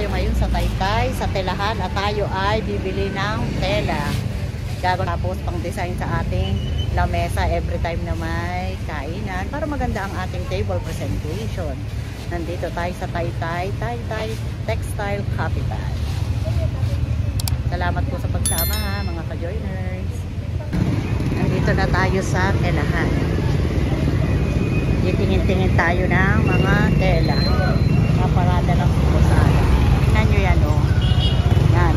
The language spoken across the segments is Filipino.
tayo ngayon sa Taytay, sa telahan, at tayo ay bibili ng tela. Tapos pang design sa ating lamesa every time na may kainan para maganda ang ating table presentation. Nandito tayo sa Taytay, Taytay Textile Capital. Salamat po sa pagsama ha, mga ka-joiners. Nandito na tayo sa telahan. Tingin-tingin tayo ng mga tela. Parada lang po sa alam. Tingnan nyo yan o. Yan.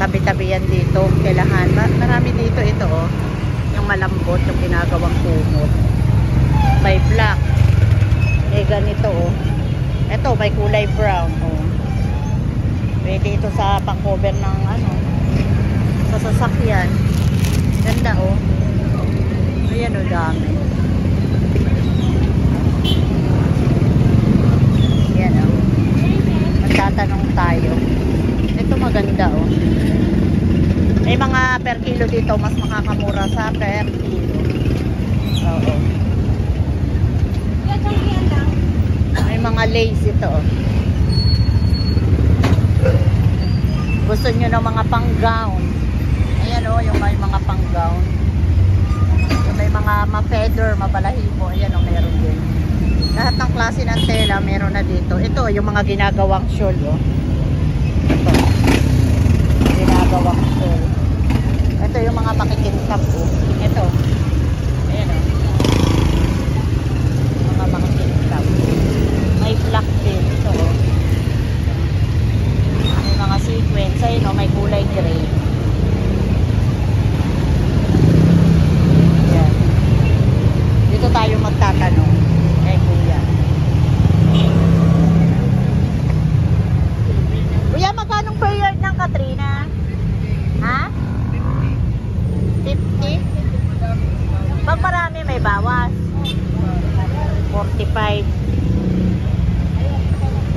Tabi-tabi yan dito. Telahan. Marami dito ito o. Yung malambot, yung ginagawang kumot. May black. May ganito o. Ito, may kulay brown o. Pwede ito sa pang-cover ng ano. Sa sasakyan. Ganda o. Ayan o, dami. Yan o. Magtatanong tayo. Ito maganda o. May mga per kilo dito. Mas makakamura sa per kilo. Oo. May mga lace ito o. Gusto nyo ng mga pang-gown. Ayan o. Yung may mga pang-gown. Yung may mga ma-feather, mabalahibo. Ayan o. Meron din. Lahat ng klase ng tela meron na dito. Ito yung mga ginagawang shawl oh. Ito. Ginagawang shawl. Ito yung mga makikintab oh. Ito. Ayan oh. Mga makikintab. May black din ito oh. May mga sequence. Ayun oh, may kulay gray. Ayan. Dito tayo magtatanong. Kuya, magkano per yard ng Katrina? Ha? 50? Pag marami may bawas. 45.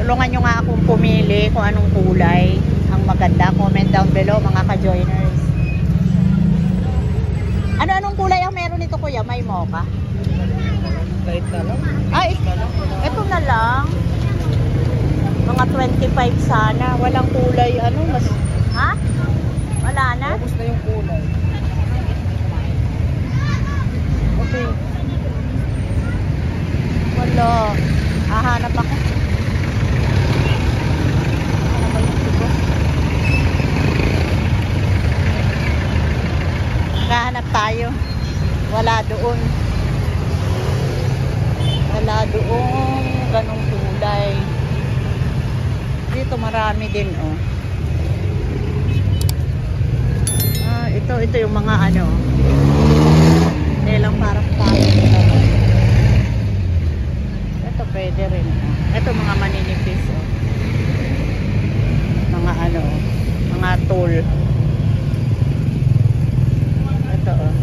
Tulungan nyo nga akong pumili kung anong kulay ang maganda. Comment down below mga ka-joiners. Anong kulay ang meron nito kuya? May mocha? Kahit na lang. Ay, ito na lang. Mga 25 sana. Walang kulay. Ano? Mas, ha? Wala na? Ubus na yung kulay. Okay. Wala. Hahanap ako. Ano ba yung tipo? Hahanap tayo. Wala doon. Wala doon ganong kulay. Dito marami din oh. Ito yung mga ano. Nilang parang tayo. Ito pwede rin oh. Ito mga maninipis oh. Mga ano, mga tool. Ito oh.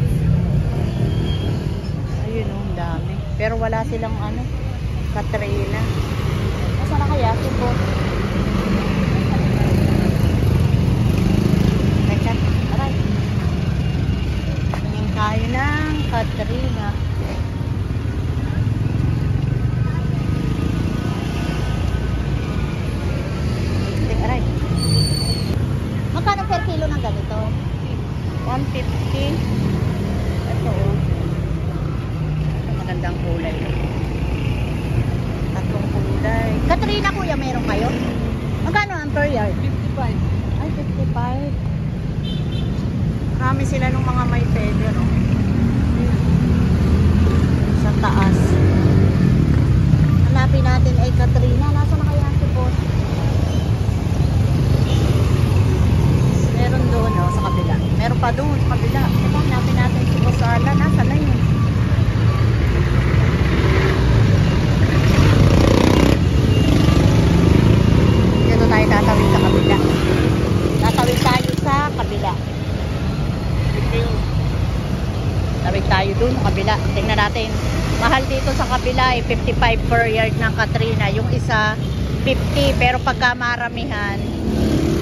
Ayun oh, dami. Pero wala silang ano, Katrina. Nasaan na kaya? Tipo. Teka, aray. Tingin tayo ng Katrina. Tingin, aray. Magkano per kilo ng ganito? 150. Ito oh. Magandang kulay. Tatlong kulay. Katrina kuya, meron kayo? Magkano ang per yard? 55. Ay, 55. Marami sila nung mga may feather, no? Sa taas. Hanapin natin ay Katrina. Nasaan na kaya ang support? Meron doon, no? Sa kabila. Meron pa doon, sa kabila. Hanapin natin si Bosala. Nasaan na yun? Tayo tatawid sa kabila. Tatawid tayo sa kabila. Tawid tayo dun sa kabila. Tingnan natin. Mahal dito sa kabila ay 55 per yard ng Katrina. Yung isa 50 pero pagka maramihan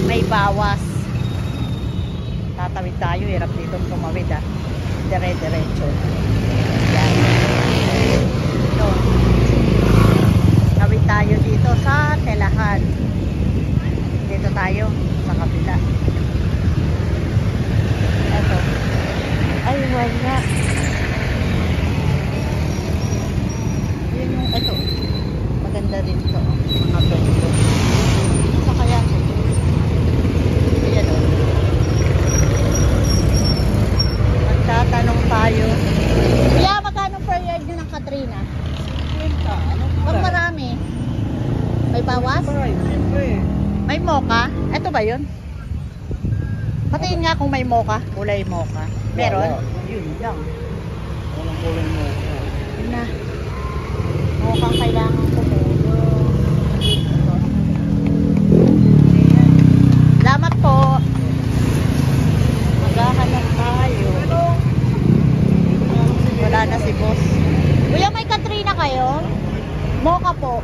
may bawas. Tatawid tayo. Hirap dito tumawid ah. Dire-diretso. Yan. Ito. Tawid tayo dito sa telahan. Dito tayo sa kabila. Ito. Ay, wala. Yun yung, ito. Maganda din to. Mga bento. Sa kaya ito. Ayan o. Magtatanong tayo. Kuya, magkano per yard nyo ng Katrina? Pag marami. May bawas? Siyempre. May mocha? Ito ba yun? Patingin nga kung may mocha. Kulay mocha. Meron? Wala. Yun lang. Anong kulay mo? Yun na. Mocha ang kailangan ko po. Salamat po. Maghahanap tayo. Wala na si boss. Kuya, may Katrina kayo? Mocha po.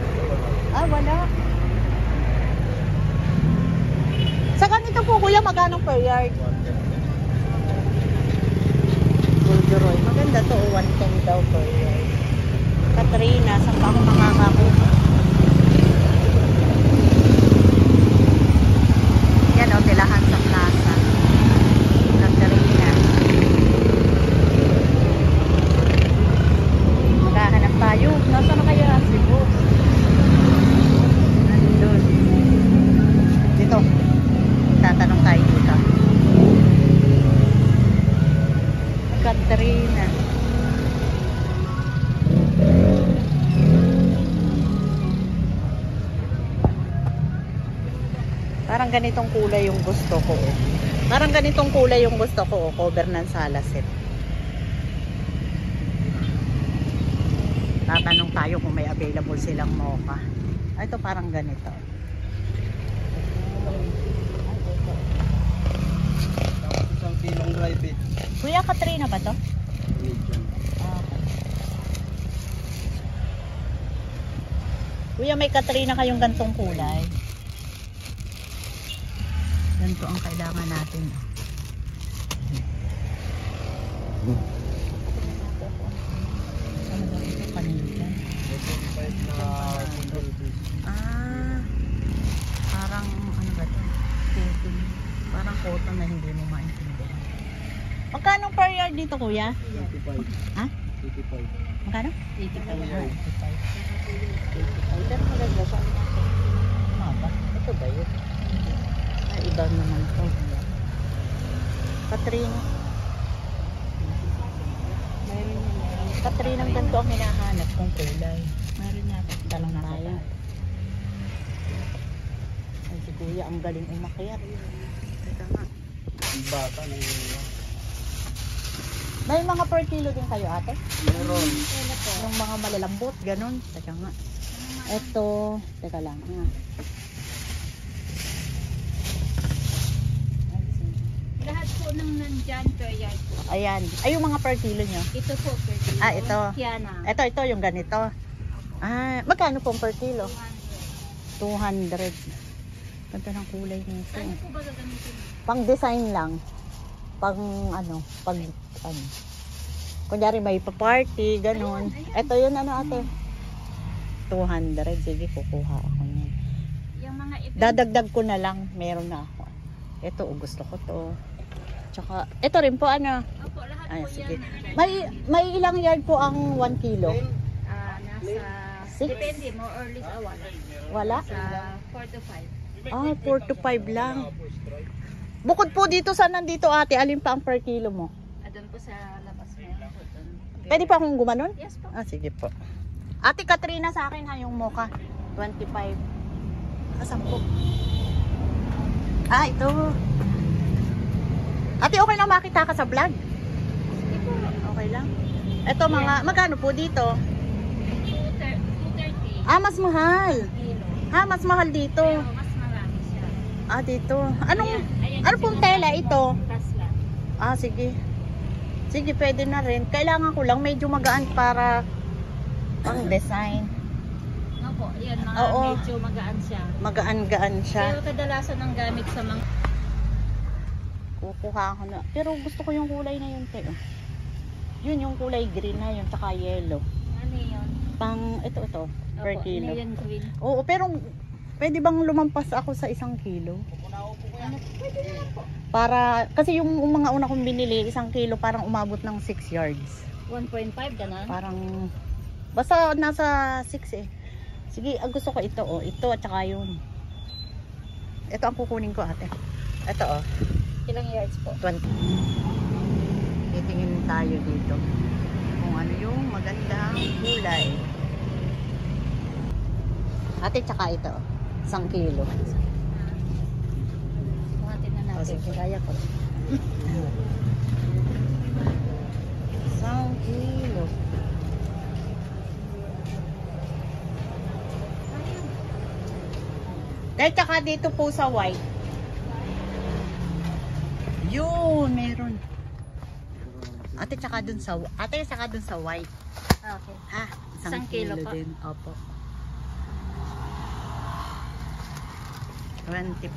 Ah, wala. Sa ganito po kuya, magkano per yard? Golderoy. Maganda to, 110 daw per yard. Katrina, saan pa ako makakakuha? Yan o, tilahan sa plaza. Katrina. Maghahanap tayo. Nasaan na kaya si boss? Nandun. Dito. Tatanong tayo dito. Katrina. Parang ganitong kulay yung gusto ko. Parang ganitong kulay yung gusto ko. Cover ng salasit. Tatanong tayo kung may available silang mocha. Ah, ito parang ganito. Isang kilong dry bit. Kuya, Katrina ba to? Medium. Ah, okay. Kuya, may Katrina kayong gantong kulay. Ganito ang kailangan natin. Ano ba ito? Kanina. Ah, parang ano ba ito? Cotton. Parang cotton na hindi mo maintindihan. Magkano per yard dito kuya? 85. Ha? 85. Magkano? 85 Ah, yard. 85. Ay, pero maganda siya. Maba. Ito ba yun? Ay, iba naman ito. Katrina. Katrina ang ganito ang hinahanap kong kulay. Meron natin. Talong na tayo. Ay, si kuya ang galing umakyat. Teka nga. Ang bata na yun. May mga per kilo din kayo ate? Meron. Yung mga malalambot, ganun. Teka nga. Ito, teka lang. Ha. Lahat po ng nandyan per yard po. Ayan. Ay, yung mga per kilo nyo. Ito po per kilo. Ah, ito. Kiana. Ito, yung ganito. Ah, magkano pong per kilo? 200. Ganda ng kulay nito. Ano po ba gagamitin? Pang design lang. Pag ano. Kunyari may pa-party, ganun. Ito yun ano ate. 200. Sige, kukuha ako niyan. Yung mga event. Dadagdag ko na lang. Meron na ako. Ito, gusto ko to. Tsaka, ito rin po ano. Opo, lahat Ay, po sige. yan. nandyan. May ilang yard po ang 1 kilo? Nasa, Six? depende, more or less, wala. Wala? Sa 4 to 5. Ah, 4 to 5 lang. Bukod po dito sa nandito ate, alin pa ang per kilo mo? Doon po sa labas meron po doon. Pwede pa akong gumanon? Yes po. Ah, sige po. Ate Katrina sa akin ha, yung mocha. 25. Asan po? Ah, ito. Ate, okay lang makita ka sa vlog? Sige po. Okay lang. Ito mga, magkano po dito? 230 Ah, mas mahal. kilo. Ah, mas mahal dito. Pero mas marami siya. Ah, dito. Anong, Ayan ano yung pong tela sinasabi ito? mo, kasla. Ah, sige. Sige, pwede na rin. Kailangan ko lang medyo magaan para pang design. Opo, yan mga Oo. medyo magaan siya. Magaan-gaan siya. Pero kadalasan ang gamit sa mga Kukuha ko na. Pero gusto ko yung kulay na yun, te. Yun yung kulay green na yun, tsaka yellow. ano yun? Pang, ito, per Opo, kilo. ano yun green? Oo, pero Pwede bang lumampas ako sa 1 kilo? Ano? Pwede naman po. Para, kasi yung mga una kong binili, 1 kilo parang umabot ng 6 yards. 1.5 ganun. Parang, basta nasa 6 eh. Sige, gusto ko ito oh. Ito at saka yun. Ito ang kukunin ko ate. Ito oh. Ilang yards po? 20. Titingin tayo dito. Kung ano yung magandang kulay. Ate, tsaka ito oh. 1 kilo. Buhatin na O natin. sige, kaya ko. 1 kilo. Dahil tsaka dito po sa white. Yun, meron. Ate, tsaka dun sa white. Ah, okay. Ah, 1 kilo po. din. Opo. 25.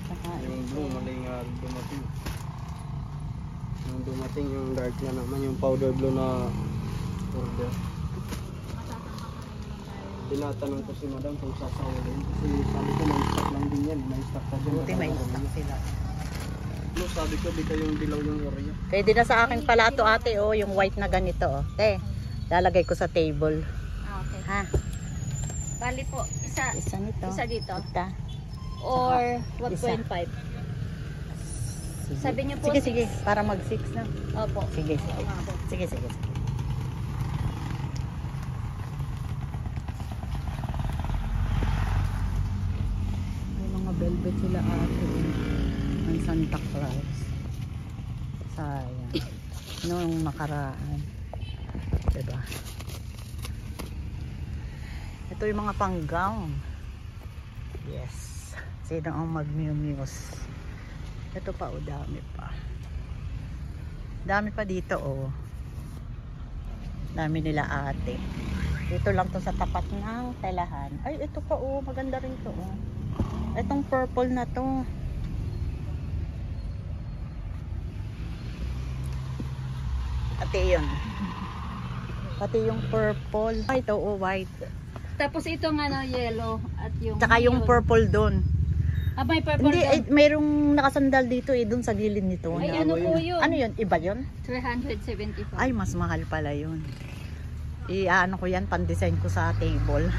Tsaka Yung ito. blue, mali nga dumating. Yung dumating yung dark na naman, yung powder blue na order. Tinatanong ko si madam kung sasawalin. Kasi sabi ko, may stock lang din yan. May stock pa din. Buti may stock sila. No, sabi ko, di kayong dilaw yung oraya. Pwede na sa akin pala ito ate, oh, yung white na ganito. Oh. Te, lalagay ko sa table. Ah, okay. Ha? Bali po, isa Isa nito. Isa dito. Ita. or Isa. 1.5. Sige. Sabi niyo po, Sige, 6. sige. Para mag 6 na. Opo. Sige, sige. Oo nga po. Sige, sige. sige. May mga velvet sila ate. May Santa Claus. Sayang. Noong nakaraan. Diba? Ito yung mga pang-gown. Yes. Sino ang mag-muse? Ito pa, o dami pa. Dami pa dito, oh. Dami nila ate. Dito lang to sa tapat ng telahan. Ay, ito pa, oh. Maganda rin to, oh. Itong purple na to. Ate, yun. Pati yung purple. White, oh, white. Tapos itong ano, yellow at yung Tsaka yung yun. purple doon. Ah, may purple Hindi, doon. mayroong nakasandal dito, eh. Doon sa gilid nito. Ay, na- ano po yun? Ano yun? Iba yun? 375. Ay, mas mahal pala yun. I-ano ko yan, pan-design ko sa table.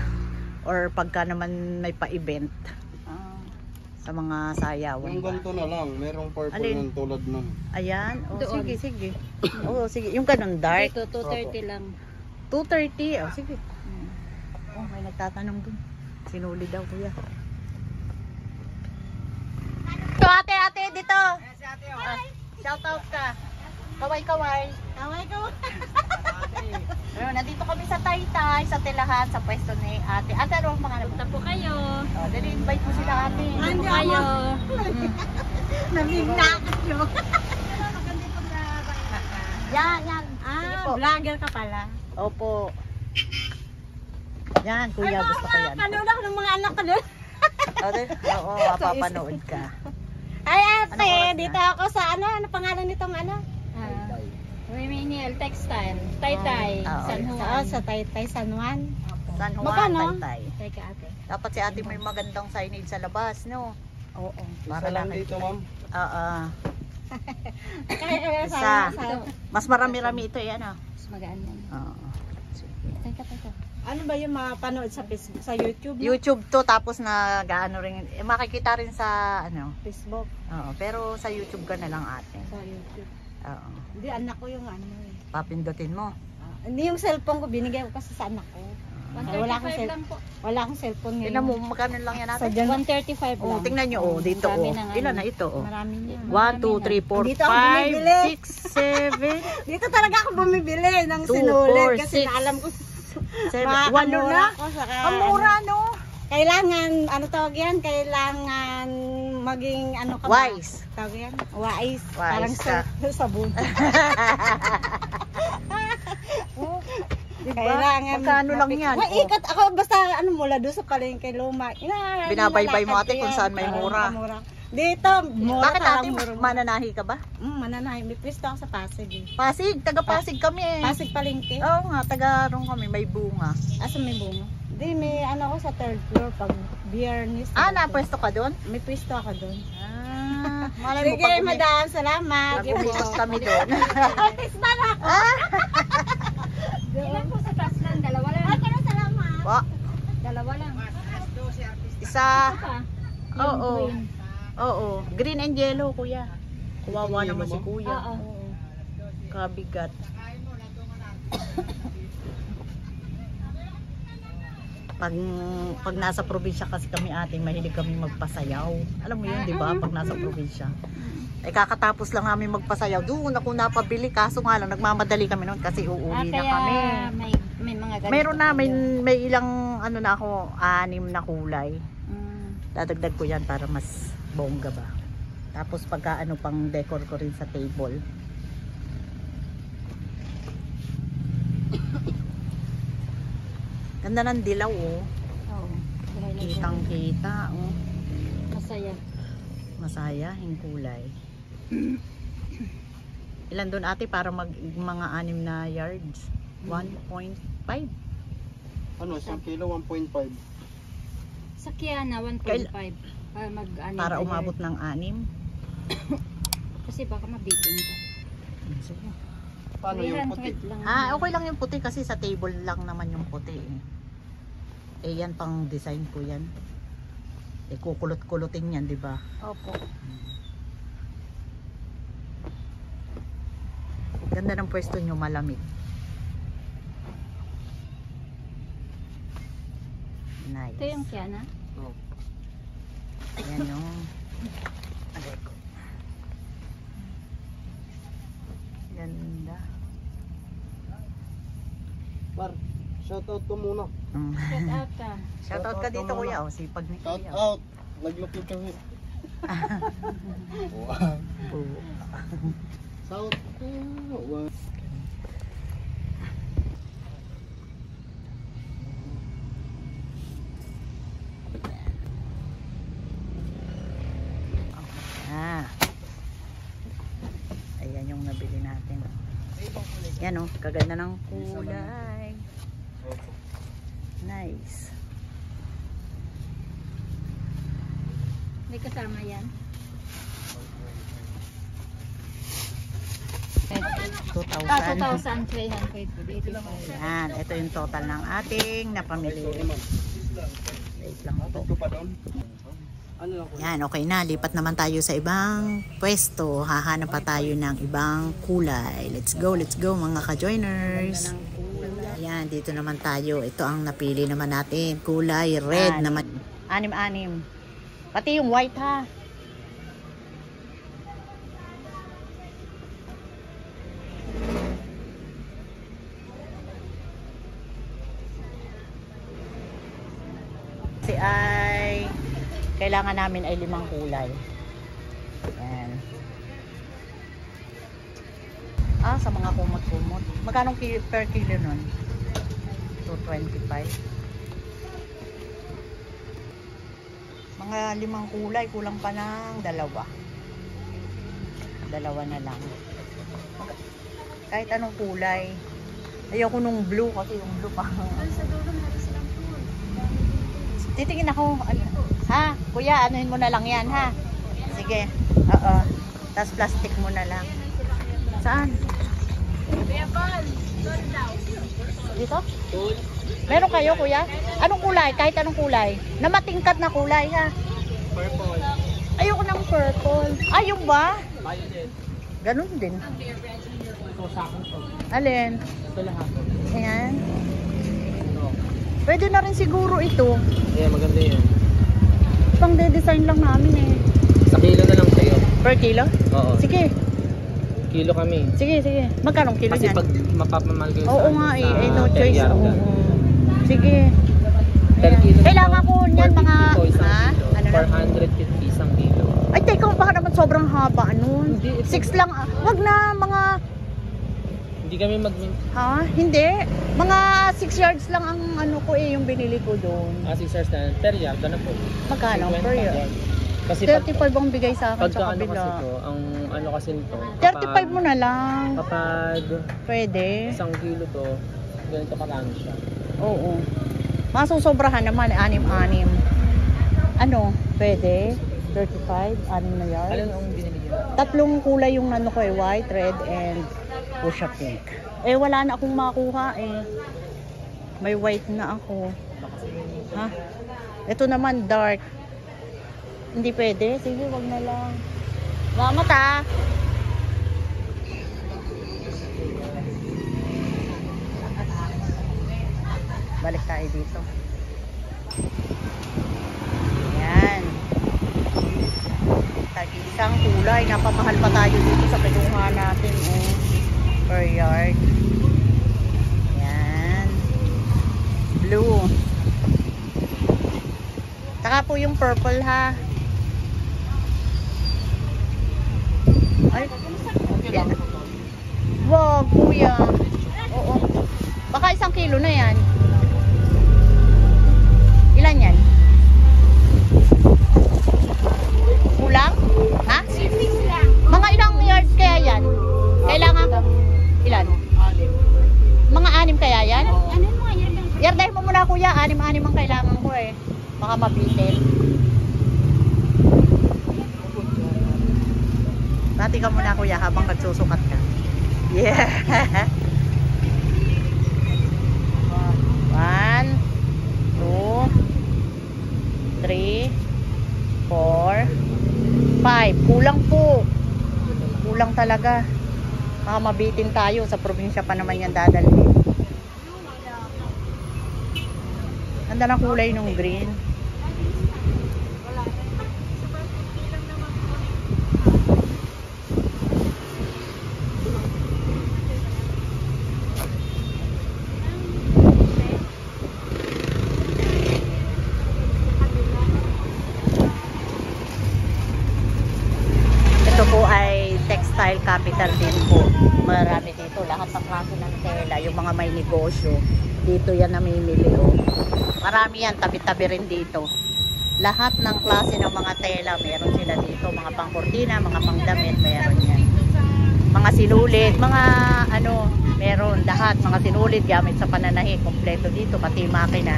Or pagka naman may pa-event. Ah. Sa mga sayawan. Yung ganito na lang, merong purple Alin? ng tulad nun. Ayan. Oh, Doon. sige, sige. Oh, sige. Yung ganun dark. Dito, 230 lang. 230. Oh, sige. Oh, may nagtatanong dun. Sinuli daw, kuya. Ito, ate, ate, dito. Shout out ka. Kaway, kaway. Kaway, kaway. Ayun, nandito kami sa Taytay, sa Telahan, sa pwesto ni ate. Ate, ano ang mga Punta po kayo. Oh, dali, invite mo sila ate. Punta po kayo. Namignakas yun. Yan, yan. Sige po. Vlogger ka pala. Opo. Yan, kuya, gusto ko yan. Panood ako ng mga anak ko doon. Oo, mapapanood ka. Ay, Anong oras na? dito ako sa ano pangalan nitong ano? Reminiel Textile. Taytay. Ah, San oo. Juan. Sa Taytay, San Juan. San Juan, Magkano? Taytay. Teka ate. Dapat si ate may magandang signage sa labas, no? Oo. Isa lang dito, ma'am. Oo. Kaya Isa. sa Mas marami-rami ito, yan ah. mas magaan yan. Oo. Teka. Ano ba yung mapanood sa Facebook, sa YouTube? No? YouTube to, tapos na gaano rin, makikita rin sa, ano, Facebook. oo. Pero sa YouTube ka na lang ate. Sa YouTube. Oo. Hindi, anak ko yung ano eh. Papindutin mo. Hindi yung cellphone ko, binigay ko kasi sa anak ko. Ay, wala akong 135 lang po. Wala akong cellphone ngayon. Tingnan mo, magkano lang yan Sa ate? dyan, 135 Oh, lang. tingnan nyo, oh, dito, Dami oh. ng Ilan ano. na ito, oh? marami niya. 1, 2, 3, 4, Dito ako bumibili. 5, 6, 7, Dito talaga ako bumibili ng 2, sinulit 4, kasi 6, alam ko 7, 1 na? ko saka, Ang mura, no? kailangan, ano tawag yan? Kailangan maging ano ka ba? Wise. Tawag yan? Wise. Wise Parang ka. sabon. Diba? Kailangan. Magkano lang yan? Oh. Ikot ako basta ano mula doon sa palengke luma. Binabaybay mo, ate, kung saan may mura. Dito, mura Bakit ate, mananahi ka ba? Mananahay. May pwesto ako sa Pasig eh. Pasig, taga Pasig kami eh. Pasig Palengke. Oo nga, taga ron kami, may bunga. Asa may bunga? Di, may ano ako sa third floor pag biyernes. Napwesto ka doon? May pwesto ako doon. Malay mo, Sige, pag madam. Salamat. umikot kami doon. Artist na lang. Ilan po sa taas lang? Dalawa lang. Ay, kaya salamat. Wa, Dalawa lang. isa, Pa. oo, Green. oo, green and yellow kuya. Kawawa Green and naman si yellow kuya. Oo. Kabigat. Pag nasa probinsya kasi kami ating mahilig kami magpasayaw. Alam mo yun, di ba? Pag nasa probinsya. Kakatapos lang namin magpasayaw. Doon ako napabili. Kaso nga lang, nagmamadali kami noon kasi uuwi na Kaya kami. may mga ganito. Meron na, may ilang ano na ako, 6 na kulay. Dadagdag ko yan para mas bongga ba. Tapos pagka ano pang decor ko rin sa table. Ganda ng dilaw oh. Oo. Kitang kita oh. Masaya. Masaya yung kulay. Ilan doon ate para mga 6 na yards? 1.5? Ano, isang kilo, 1.5. Sa Kiana, 1.5. Para Para umabot ng 6? Kasi baka mabitin ka. Sige. Paano yung puti? 300 lang. Okay lang yung puti kasi sa table lang naman yung puti eh. Eh yan pang design ko yan. Eh kukulot-kulotin yan, di ba? Opo. Ganda ng pwesto nyo, malamig. Nice. Ito yung Kiana. Oh. Yan yung alay ko. Ganda. Par, shoutout ko muna. Shout out ka. Shoutout ka dito Shoutout kuya. muna. Sipag ni Shout kuya. out. Naglupit kami. Wow. Oo. Shout out. Wow. Ayan yung nabili natin. Yan oh, kaganda ng kulay. Nice. May kasama yan. 2,000. 2,385. Yan, ito yung total ng ating napamili. Wait lang po. Ko pa doon. Ano lang po? Yan, okay na. Lipat naman tayo sa ibang pwesto. Hahanap pa tayo ng ibang kulay. Let's go mga ka-joiners. Ayan, dito naman tayo. Ito ang napili naman natin. Kulay red naman. 6. Pati yung white ha. Kasi ay kailangan namin ay 5 kulay. Ayan. Sa mga kumot-kumot. Magkano per kilo nun? 225. Mga 5 kulay, kulang pa ng 2. 2 na lang. Kahit anong kulay. Ayoko nung blue kasi yung blue pa. Titingin ako. Ha? Kuya, anuhin mo na lang yan, ha? Sige. Oo. Tapos plastic mo na lang. Saan? Dito? Meron kayo, kuya? Anong kulay? Kahit anong kulay. Na matingkad na kulay, ha? Purple. Ayoko ng purple. Ayun ba? Violet. Ganun din. Ito sa akin to. Alin? Ito lahat. Ayan. Ito. Pwede na rin siguro ito. Yeah, maganda yun. Pang de-design lang namin eh. Sa kilo na lang kayo. Per kilo? Oo. Sige. Kilo kami. Sige. Magkano kilo Kasi niyan? pag mapapamahal kayo Oo nga eh. Ay, no choice. Teriyar Oo. ka. Sige. Per kilo. Kailangan ko niyan mga... 450 po isang Ha? kilo. Ano na? 450 isang kilo. Ay, teka, baka naman sobrang haba nun. Hindi, ito- 6 lang. Wag na mga... Hindi kami Ha? Hindi. Mga 6 yards lang ang ano ko eh, yung binili ko doon. 6 hours na. Teriyar ka na po. Magkano 50 per year? yan. Kasi 35 ang bigay sa akin pagka sa ano kasi kabila. to, ang ano kasi nito, 35 mo na lang. kapag Pwede. 1 kilo to, ganito karami siya. Oo. Masusobrahan naman, 6-6. Ano, pwede? 35, 6 na yard. Alin ang binili niyo? Tatlong kulay yung ano ko eh, white, red, and fuchsia pink. Eh, wala na akong makuha eh. May white na ako. Ha? Ito naman dark. Hindi pwede? Sige, wag na lang. Salamat ah! Balik tayo dito. Ayan. Tag-isang kulay. Napamahal pa tayo dito sa kinuha natin. Oh, per yard. Ayan. Blue. Saka po yung purple ha. Ay. Wag, kuya. Oo. Baka 1 kilo na yan. Ilan yan? Kulang? Ha? Mga ilang yards kaya yan? Kailangan ko? Ilan? Mga 6 kaya yan? Yardahin mo muna kuya, 6 ang kailangan ko eh. Baka mabitin. Bati ka muna kuya habang nagsusukat ka. Yeah. 1, 2, 3, 4, 5. Kulang po. Kulang talaga. Baka mabitin tayo. Sa probinsya pa naman yan dadalhin. Ganda ng kulay nung green. Ito po ay textile capital din po. Marami dito. Lahat ng klase ng tela. Yung mga may negosyo. Dito yan namimili. Oh. Marami yan. Tabi-tabi rin dito. Lahat ng klase ng mga tela. Meron sila dito. Mga pangkurtina, mga pangdamit. Meron yan. Mga sinulit. Mga ano. Meron. Lahat. Mga sinulit. Gamit sa pananahi. Kompleto dito. Pati makina.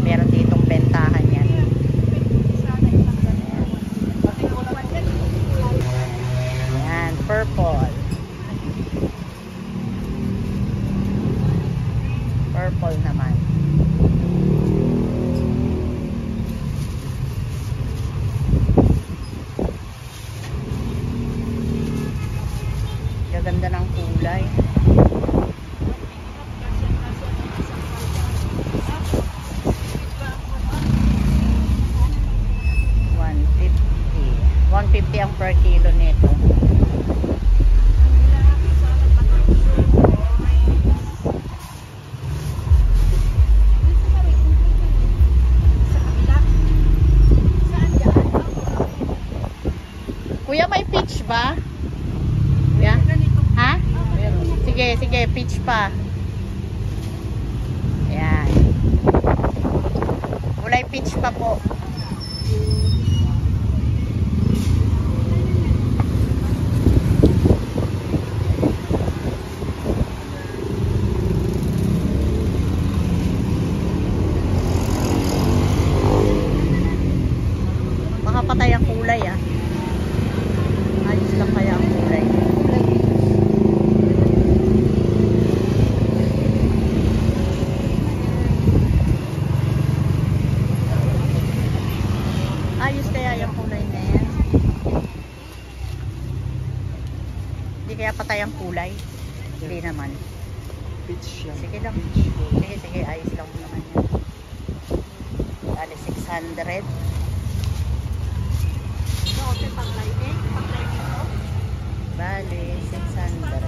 Meron ditong bentahan yan. Purple. Purple naman. Gaganda ng kulay. $150 ang per kilo nito. Kuya, may peach ba? Yeah? Ha? Sige, sige, peach pa. Ayan. Kulay peach pa po. Baka patay ang kulay ah. Ayos lang kaya ang kulay. Ayos kaya yung kulay na yan. Hindi kaya patay ang kulay. Hindi naman. Peach yan. Sige lang. Sige, sige. Ayos lang naman yan. Dali 600. Bali, 600.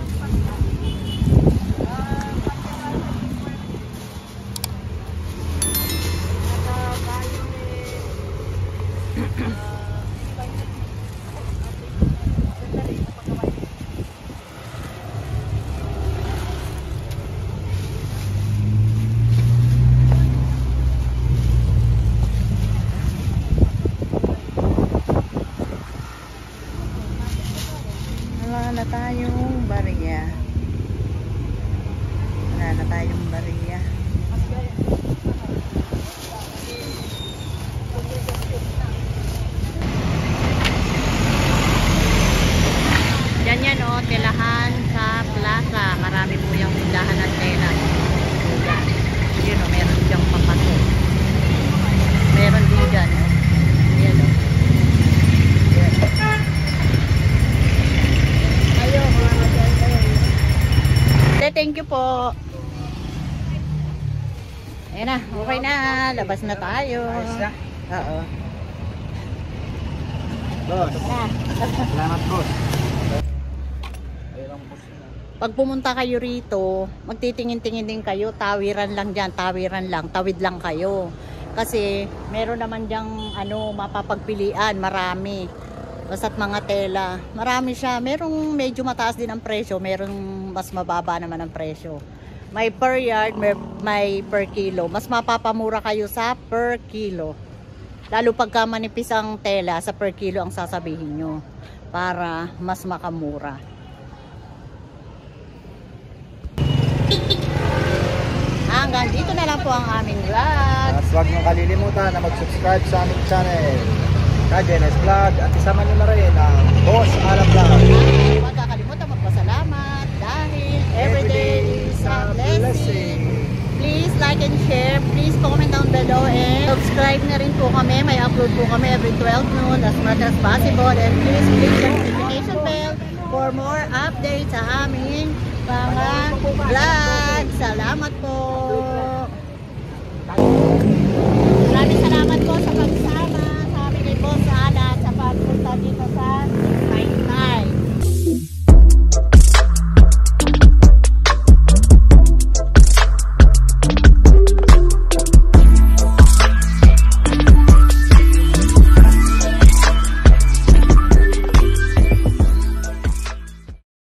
tayong bariya. Wala na tayong bariya. Yan o, telahan sa plaza. Marami po yung tindahan ng tela. Yan. Yun o, meron diyang papasok. Meron din dyan o. Yan o. Yan. Thank you po. Ayan na, okay na. Labas na tayo. Ayos na. Oo. Boss. Salamat, boss. Pag pumunta kayo rito, magtitingin-tingin din kayo, tawiran lang dyan, tawiran lang, tawid lang kayo. Kasi meron naman dyang mapapagpilian, marami. Basta't mga tela, marami siya. Merong medyo mataas din ang presyo, merong mas mababa naman ang presyo. May per yard, may per kilo. Mas mapapamura kayo sa per kilo. Lalo pagka manipis ang tela, sa per kilo ang sasabihin nyo para mas makamura. Hanggang dito na lang po ang aming vlog. At huwag niyong kalilimutan na mag-subscribe sa aming channel, Kajenes Vlog, at isama niyo na rin ang Boss Alam Vlog. Huwag kakalimutan magpasalamat dahil everyday is a blessing. Please like and share. Please comment down below and subscribe na rin po kami. May upload po kami every 12 noon as much as possible. And please click the notification bell for more updates sa aming mga vlog. Salamat po. Maraming salamat po sa pagsama sa amin kay Boss Alan sa pagpunta dito sa